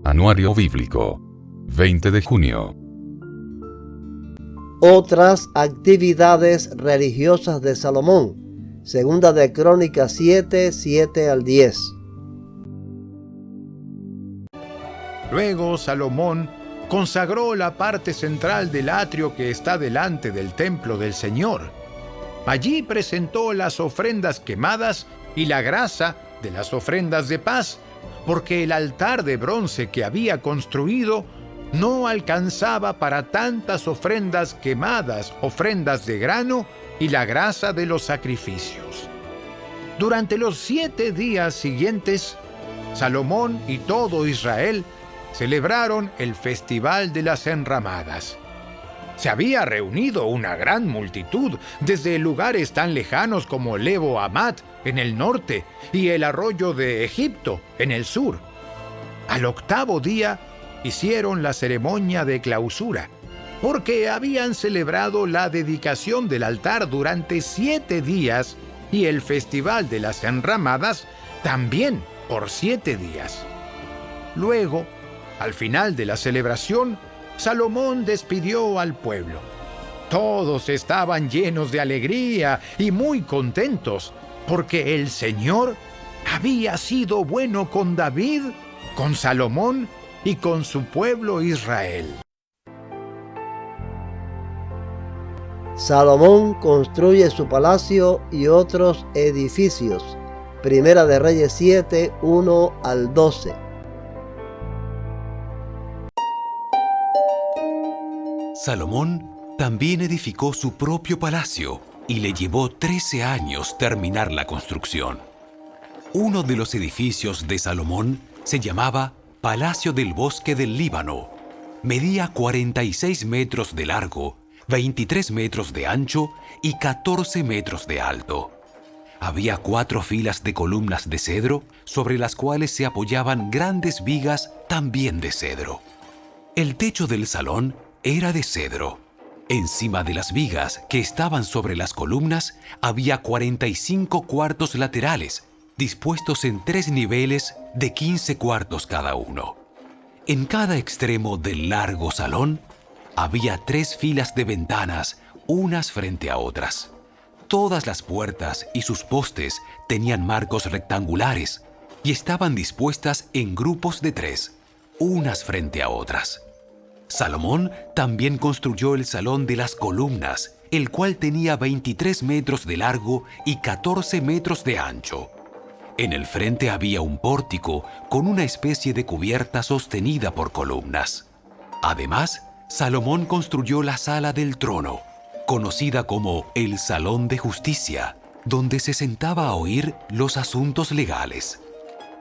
Anuario Bíblico. 20 de junio. Otras actividades religiosas de Salomón. Segunda de Crónicas 7, 7 al 10. Luego Salomón consagró la parte central del atrio que está delante del templo del Señor. Allí presentó las ofrendas quemadas y la grasa de las ofrendas de paz, porque el altar de bronce que había construido no alcanzaba para tantas ofrendas quemadas, ofrendas de grano y la grasa de los sacrificios. Durante los 7 días siguientes, Salomón y todo Israel celebraron el Festival de las Enramadas. Se había reunido una gran multitud desde lugares tan lejanos como Lebo Hamat en el norte y el arroyo de Egipto en el sur. Al 8º día hicieron la ceremonia de clausura, porque habían celebrado la dedicación del altar durante 7 días y el Festival de las Enramadas también por 7 días. Luego, al final de la celebración, Salomón despidió al pueblo. Todos estaban llenos de alegría y muy contentos, porque el Señor había sido bueno con David, con Salomón y con su pueblo Israel. Salomón construye su palacio y otros edificios. Primera de Reyes 7, 1 al 12. Salomón también edificó su propio palacio y le llevó 13 años terminar la construcción. Uno de los edificios de Salomón se llamaba Palacio del Bosque del Líbano. Medía 46 metros de largo, 23 metros de ancho y 14 metros de alto. Había 4 filas de columnas de cedro sobre las cuales se apoyaban grandes vigas también de cedro. El techo del salón era de cedro. Encima de las vigas que estaban sobre las columnas había 45 cuartos laterales, dispuestos en 3 niveles de 15 cuartos cada uno. En cada extremo del largo salón había 3 filas de ventanas, unas frente a otras. Todas las puertas y sus postes tenían marcos rectangulares y estaban dispuestas en grupos de 3, unas frente a otras. Salomón también construyó el Salón de las Columnas, el cual tenía 23 metros de largo y 14 metros de ancho. En el frente había un pórtico con una especie de cubierta sostenida por columnas. Además, Salomón construyó la Sala del Trono, conocida como el Salón de Justicia, donde se sentaba a oír los asuntos legales.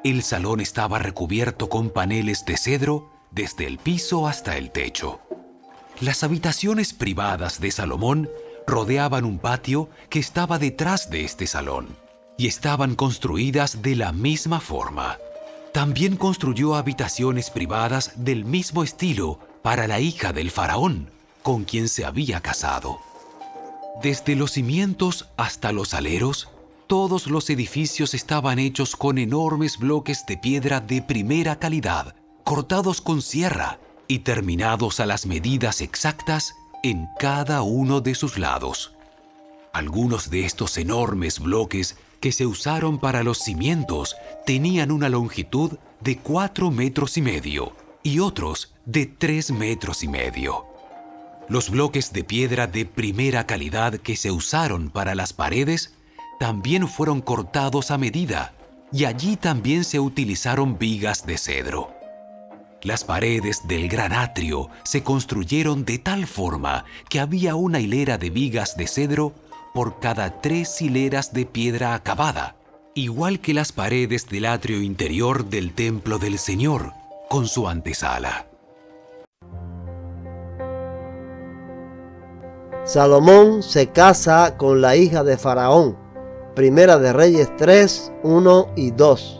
El salón estaba recubierto con paneles de cedro desde el piso hasta el techo. Las habitaciones privadas de Salomón rodeaban un patio que estaba detrás de este salón y estaban construidas de la misma forma. También construyó habitaciones privadas del mismo estilo para la hija del faraón, con quien se había casado. Desde los cimientos hasta los aleros, todos los edificios estaban hechos con enormes bloques de piedra de primera calidad, cortados con sierra y terminados a las medidas exactas en cada uno de sus lados. Algunos de estos enormes bloques que se usaron para los cimientos tenían una longitud de 4,5 metros y otros de 3,5 metros. Los bloques de piedra de primera calidad que se usaron para las paredes también fueron cortados a medida y allí también se utilizaron vigas de cedro. Las paredes del gran atrio se construyeron de tal forma que había una hilera de vigas de cedro por cada 3 hileras de piedra acabada, igual que las paredes del atrio interior del templo del Señor, con su antesala. Salomón se casa con la hija de Faraón. Primera de Reyes 3, 1 y 2.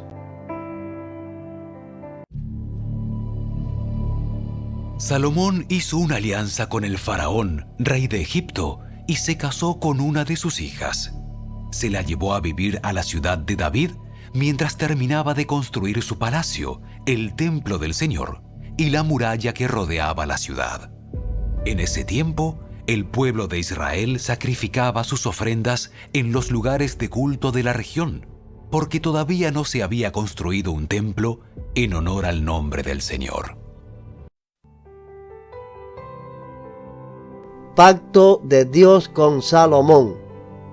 Salomón hizo una alianza con el faraón, rey de Egipto, y se casó con una de sus hijas. Se la llevó a vivir a la ciudad de David mientras terminaba de construir su palacio, el templo del Señor, y la muralla que rodeaba la ciudad. En ese tiempo, el pueblo de Israel sacrificaba sus ofrendas en los lugares de culto de la región, porque todavía no se había construido un templo en honor al nombre del Señor. Pacto de Dios con Salomón.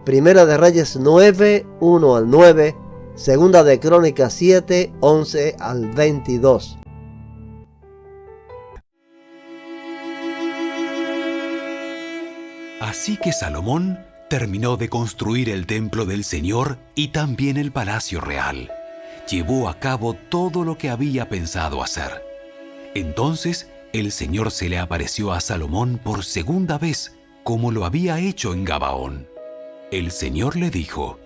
Primera de Reyes 9, 1 al 9. Segunda de Crónicas 7, 11 al 22. Así que Salomón terminó de construir el templo del Señor y también el palacio real. Llevó a cabo todo lo que había pensado hacer. Entonces el Señor se le apareció a Salomón por segunda vez, como lo había hecho en Gabaón. El Señor le dijo: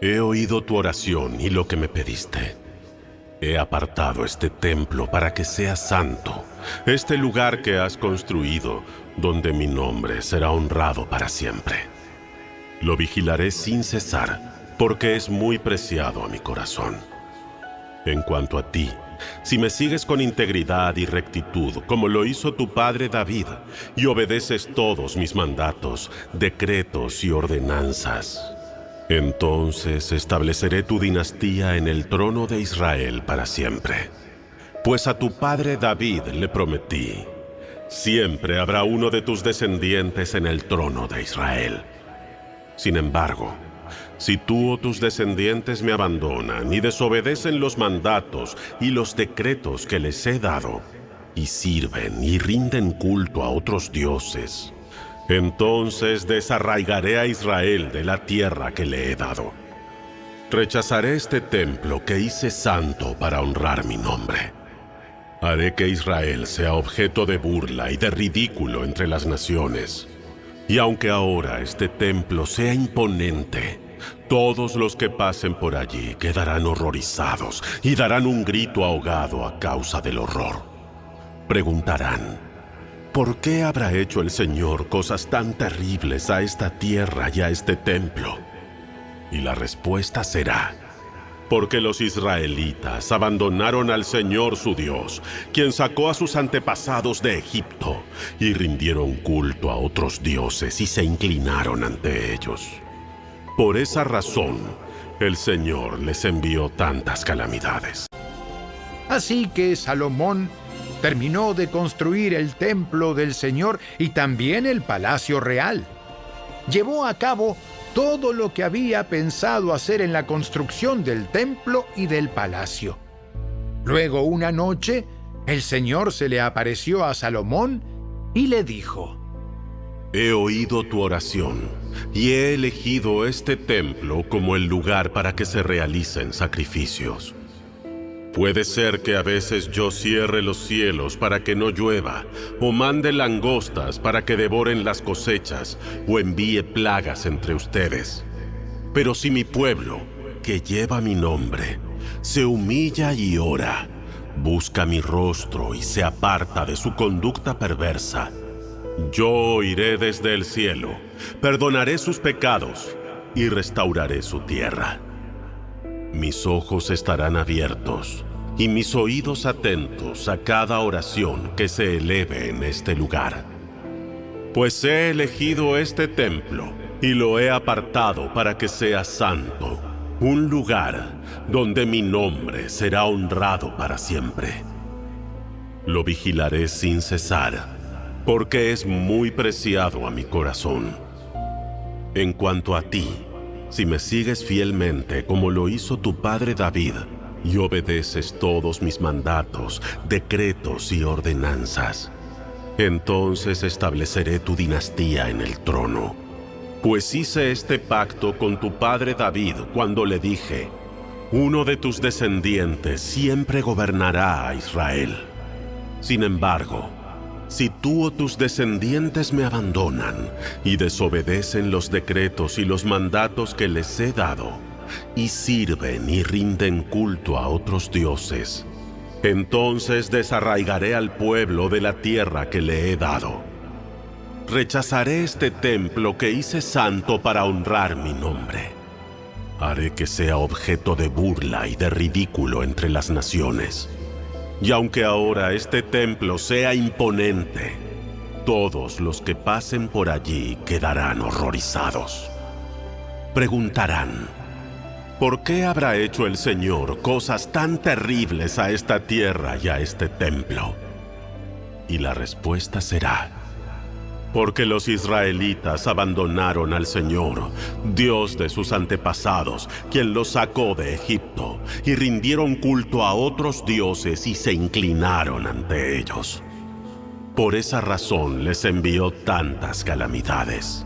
He oído tu oración y lo que me pediste. He apartado este templo para que sea santo, este lugar que has construido, donde mi nombre será honrado para siempre. Lo vigilaré sin cesar, porque es muy preciado a mi corazón. En cuanto a ti, si me sigues con integridad y rectitud, como lo hizo tu padre David, y obedeces todos mis mandatos, decretos y ordenanzas, entonces estableceré tu dinastía en el trono de Israel para siempre. Pues a tu padre David le prometí: siempre habrá uno de tus descendientes en el trono de Israel. Sin embargo, si tú o tus descendientes me abandonan y desobedecen los mandatos y los decretos que les he dado, y sirven y rinden culto a otros dioses, entonces desarraigaré a Israel de la tierra que le he dado. Rechazaré este templo que hice santo para honrar mi nombre. Haré que Israel sea objeto de burla y de ridículo entre las naciones. Y aunque ahora este templo sea imponente, todos los que pasen por allí quedarán horrorizados y darán un grito ahogado a causa del horror. Preguntarán: ¿por qué habrá hecho el Señor cosas tan terribles a esta tierra y a este templo? Y la respuesta será: porque los israelitas abandonaron al Señor su Dios, quien sacó a sus antepasados de Egipto, y rindieron culto a otros dioses y se inclinaron ante ellos. Por esa razón, el Señor les envió tantas calamidades. Así que Salomón terminó de construir el templo del Señor y también el palacio real. Llevó a cabo todo lo que había pensado hacer en la construcción del templo y del palacio. Luego, una noche, el Señor se le apareció a Salomón y le dijo: He oído tu oración y he elegido este templo como el lugar para que se realicen sacrificios. Puede ser que a veces yo cierre los cielos para que no llueva, o mande langostas para que devoren las cosechas, o envíe plagas entre ustedes. Pero si mi pueblo, que lleva mi nombre, se humilla y ora, busca mi rostro y se aparta de su conducta perversa, yo oiré desde el cielo, perdonaré sus pecados y restauraré su tierra. Mis ojos estarán abiertos y mis oídos atentos a cada oración que se eleve en este lugar. Pues he elegido este templo y lo he apartado para que sea santo, un lugar donde mi nombre será honrado para siempre. Lo vigilaré sin cesar, porque es muy preciado a mi corazón. En cuanto a ti, si me sigues fielmente como lo hizo tu padre David, y obedeces todos mis mandatos, decretos y ordenanzas, entonces estableceré tu dinastía en el trono. Pues hice este pacto con tu padre David cuando le dije: uno de tus descendientes siempre gobernará a Israel. Sin embargo, si tú o tus descendientes me abandonan y desobedecen los decretos y los mandatos que les he dado, y sirven y rinden culto a otros dioses, entonces desarraigaré al pueblo de la tierra que le he dado. Rechazaré este templo que hice santo para honrar mi nombre. Haré que sea objeto de burla y de ridículo entre las naciones. Y aunque ahora este templo sea imponente, todos los que pasen por allí quedarán horrorizados. Preguntarán: ¿por qué habrá hecho el Señor cosas tan terribles a esta tierra y a este templo? Y la respuesta será: porque los israelitas abandonaron al Señor, Dios de sus antepasados, quien los sacó de Egipto, y rindieron culto a otros dioses y se inclinaron ante ellos. Por esa razón les envió tantas calamidades.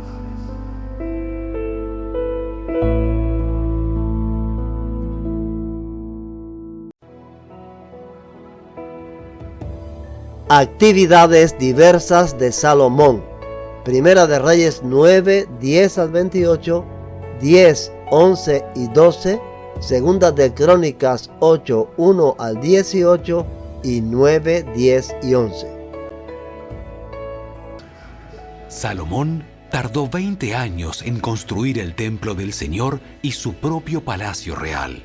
Actividades diversas de Salomón. Primera de Reyes 9, 10 al 28, 10, 11 y 12. Segunda de Crónicas 8, 1 al 18 y 9, 10 y 11. Salomón tardó 20 años en construir el templo del Señor y su propio palacio real.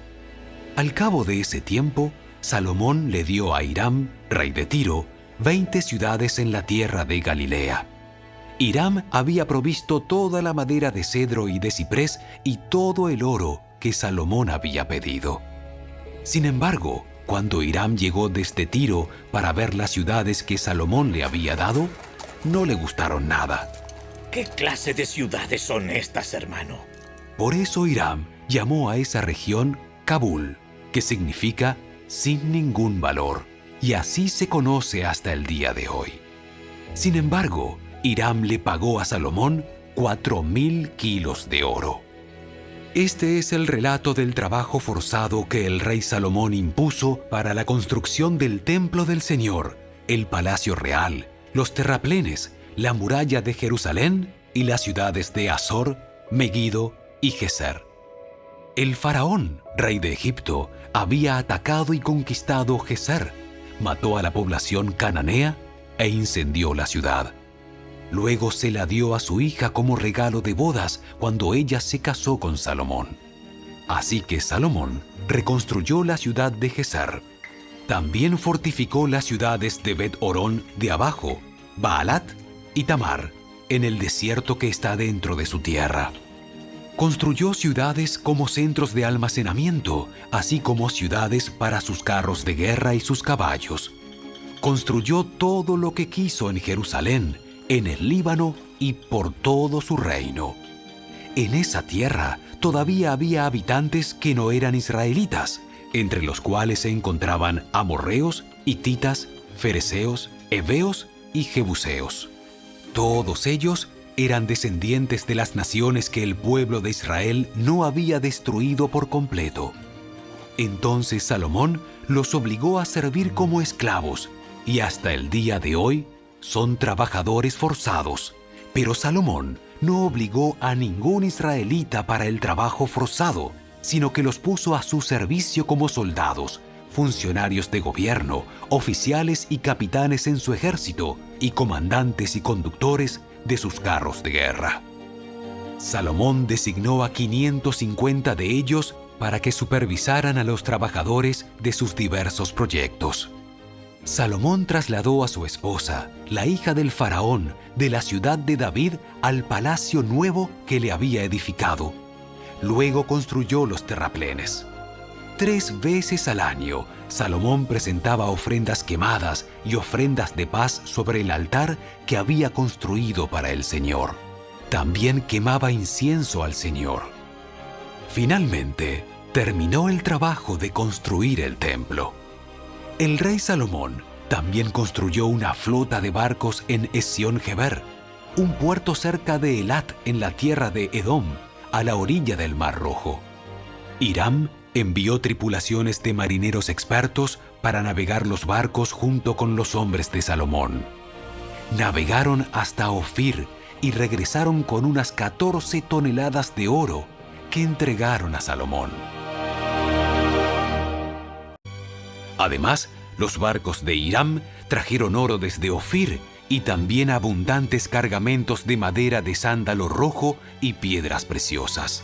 Al cabo de ese tiempo, Salomón le dio a Hiram, rey de Tiro, 20 ciudades en la tierra de Galilea. Hiram había provisto toda la madera de cedro y de ciprés y todo el oro que Salomón había pedido. Sin embargo, cuando Hiram llegó desde Tiro para ver las ciudades que Salomón le había dado, no le gustaron nada. ¿Qué clase de ciudades son estas, hermano? Por eso Hiram llamó a esa región Kabul, que significa sin ningún valor, y así se conoce hasta el día de hoy. Sin embargo, Hiram le pagó a Salomón 4.000 kilos de oro. Este es el relato del trabajo forzado que el rey Salomón impuso para la construcción del templo del Señor, el palacio real, los terraplenes, la muralla de Jerusalén y las ciudades de Azor, Megido y Geser. El faraón, rey de Egipto, había atacado y conquistado Geser, mató a la población cananea e incendió la ciudad. Luego se la dio a su hija como regalo de bodas cuando ella se casó con Salomón. Así que Salomón reconstruyó la ciudad de Geser. También fortificó las ciudades de Bet-Orón de abajo, Baalat y Tamar, en el desierto que está dentro de su tierra. Construyó ciudades como centros de almacenamiento, así como ciudades para sus carros de guerra y sus caballos. Construyó todo lo que quiso en Jerusalén, en el Líbano y por todo su reino. En esa tierra todavía había habitantes que no eran israelitas, entre los cuales se encontraban amorreos, hititas, fereceos, heveos y jebuseos. Todos ellos eran descendientes de las naciones que el pueblo de Israel no había destruido por completo. Entonces Salomón los obligó a servir como esclavos, y hasta el día de hoy son trabajadores forzados. Pero Salomón no obligó a ningún israelita para el trabajo forzado, sino que los puso a su servicio como soldados, funcionarios de gobierno, oficiales y capitanes en su ejército, y comandantes y conductores de sus carros de guerra. Salomón designó a 550 de ellos para que supervisaran a los trabajadores de sus diversos proyectos. Salomón trasladó a su esposa, la hija del faraón, de la ciudad de David al palacio nuevo que le había edificado. Luego construyó los terraplenes. 3 veces al año, Salomón presentaba ofrendas quemadas y ofrendas de paz sobre el altar que había construido para el Señor. También quemaba incienso al Señor. Finalmente, terminó el trabajo de construir el templo. El rey Salomón también construyó una flota de barcos en Esión-Geber, un puerto cerca de Elat en la tierra de Edom, a la orilla del Mar Rojo. Hiram envió tripulaciones de marineros expertos para navegar los barcos junto con los hombres de Salomón. Navegaron hasta Ofir y regresaron con unas 14 toneladas de oro que entregaron a Salomón. Además, los barcos de Hiram trajeron oro desde Ofir y también abundantes cargamentos de madera de sándalo rojo y piedras preciosas.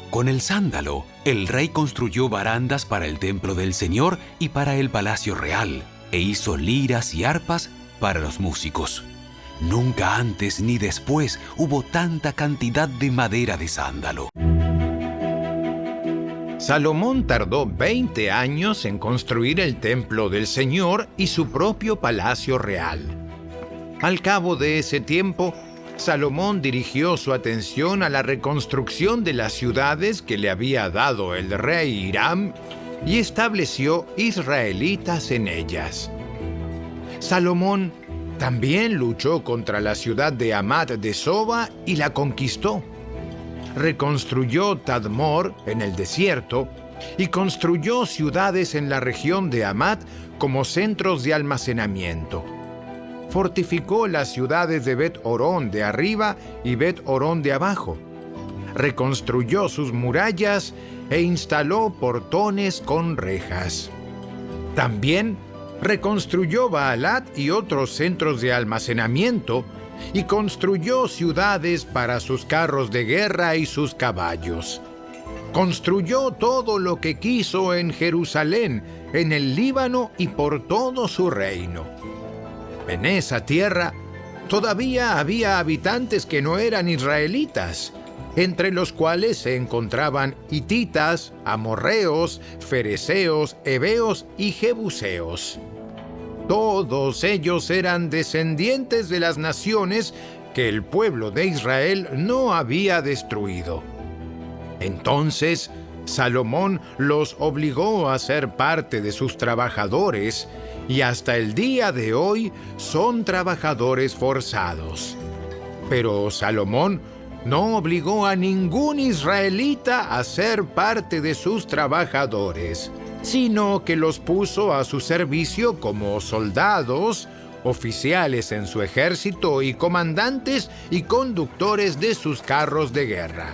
Con el sándalo, el rey construyó barandas para el templo del Señor y para el palacio real, e hizo liras y arpas para los músicos. Nunca antes ni después hubo tanta cantidad de madera de sándalo. Salomón tardó 20 años en construir el templo del Señor y su propio palacio real. Al cabo de ese tiempo, Salomón dirigió su atención a la reconstrucción de las ciudades que le había dado el rey Hiram y estableció israelitas en ellas. Salomón también luchó contra la ciudad de Hamat de Soba y la conquistó. Reconstruyó Tadmor en el desierto y construyó ciudades en la región de Hamat como centros de almacenamiento. Fortificó las ciudades de Bet-Horón de arriba y Bet-Horón de abajo. Reconstruyó sus murallas e instaló portones con rejas. También reconstruyó Baalat y otros centros de almacenamiento y construyó ciudades para sus carros de guerra y sus caballos. Construyó todo lo que quiso en Jerusalén, en el Líbano y por todo su reino. En esa tierra todavía había habitantes que no eran israelitas, entre los cuales se encontraban hititas, amorreos, fereceos, heveos y jebuseos. Todos ellos eran descendientes de las naciones que el pueblo de Israel no había destruido. Entonces Salomón los obligó a ser parte de sus trabajadores y hasta el día de hoy son trabajadores forzados. Pero Salomón no obligó a ningún israelita a ser parte de sus trabajadores, sino que los puso a su servicio como soldados, oficiales en su ejército y comandantes y conductores de sus carros de guerra.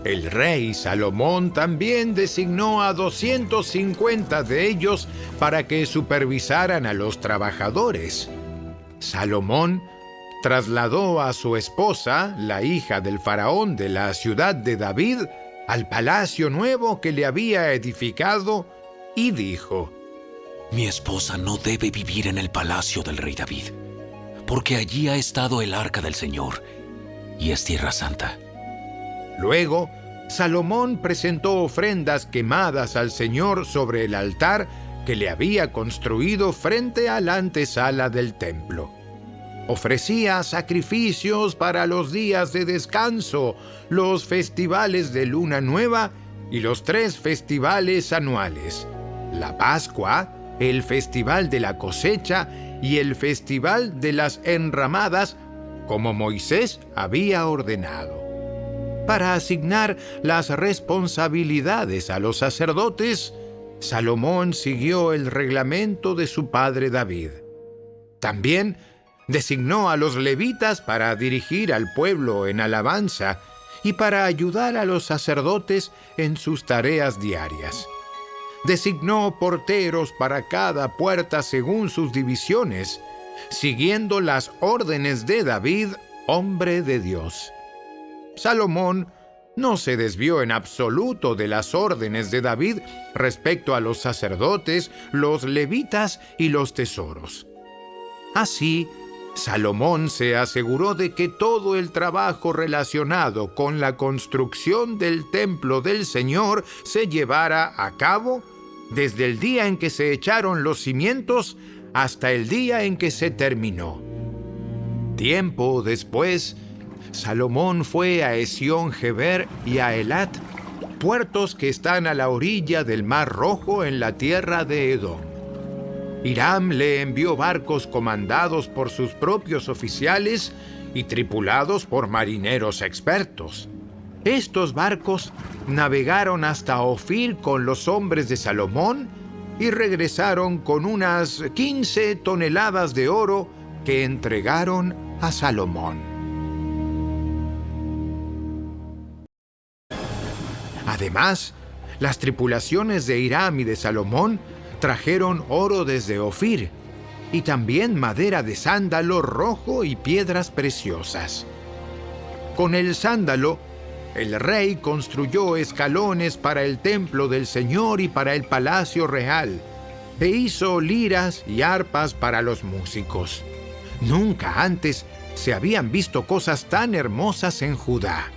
El rey Salomón también designó a 250 de ellos para que supervisaran a los trabajadores. Salomón trasladó a su esposa, la hija del faraón de la ciudad de David, al palacio nuevo que le había edificado y dijo: Mi esposa no debe vivir en el palacio del rey David, porque allí ha estado el arca del Señor y es tierra santa. Luego, Salomón presentó ofrendas quemadas al Señor sobre el altar que le había construido frente a la antesala del templo. Ofrecía sacrificios para los días de descanso, los festivales de luna nueva y los 3 festivales anuales: la Pascua, el festival de la cosecha y el festival de las enramadas, como Moisés había ordenado. Para asignar las responsabilidades a los sacerdotes, Salomón siguió el reglamento de su padre David. También designó a los levitas para dirigir al pueblo en alabanza y para ayudar a los sacerdotes en sus tareas diarias. Designó porteros para cada puerta según sus divisiones, siguiendo las órdenes de David, hombre de Dios. Salomón no se desvió en absoluto de las órdenes de David respecto a los sacerdotes, los levitas y los tesoros. Así, Salomón se aseguró de que todo el trabajo relacionado con la construcción del templo del Señor se llevara a cabo desde el día en que se echaron los cimientos hasta el día en que se terminó. Tiempo después, Salomón fue a Esión-Geber y a Elat, puertos que están a la orilla del Mar Rojo en la tierra de Edom. Hiram le envió barcos comandados por sus propios oficiales y tripulados por marineros expertos. Estos barcos navegaron hasta Ofir con los hombres de Salomón y regresaron con unas 15 toneladas de oro que entregaron a Salomón. Además, las tripulaciones de Hiram y de Salomón trajeron oro desde Ofir y también madera de sándalo rojo y piedras preciosas. Con el sándalo, el rey construyó escalones para el templo del Señor y para el palacio real, e hizo liras y arpas para los músicos. Nunca antes se habían visto cosas tan hermosas en Judá.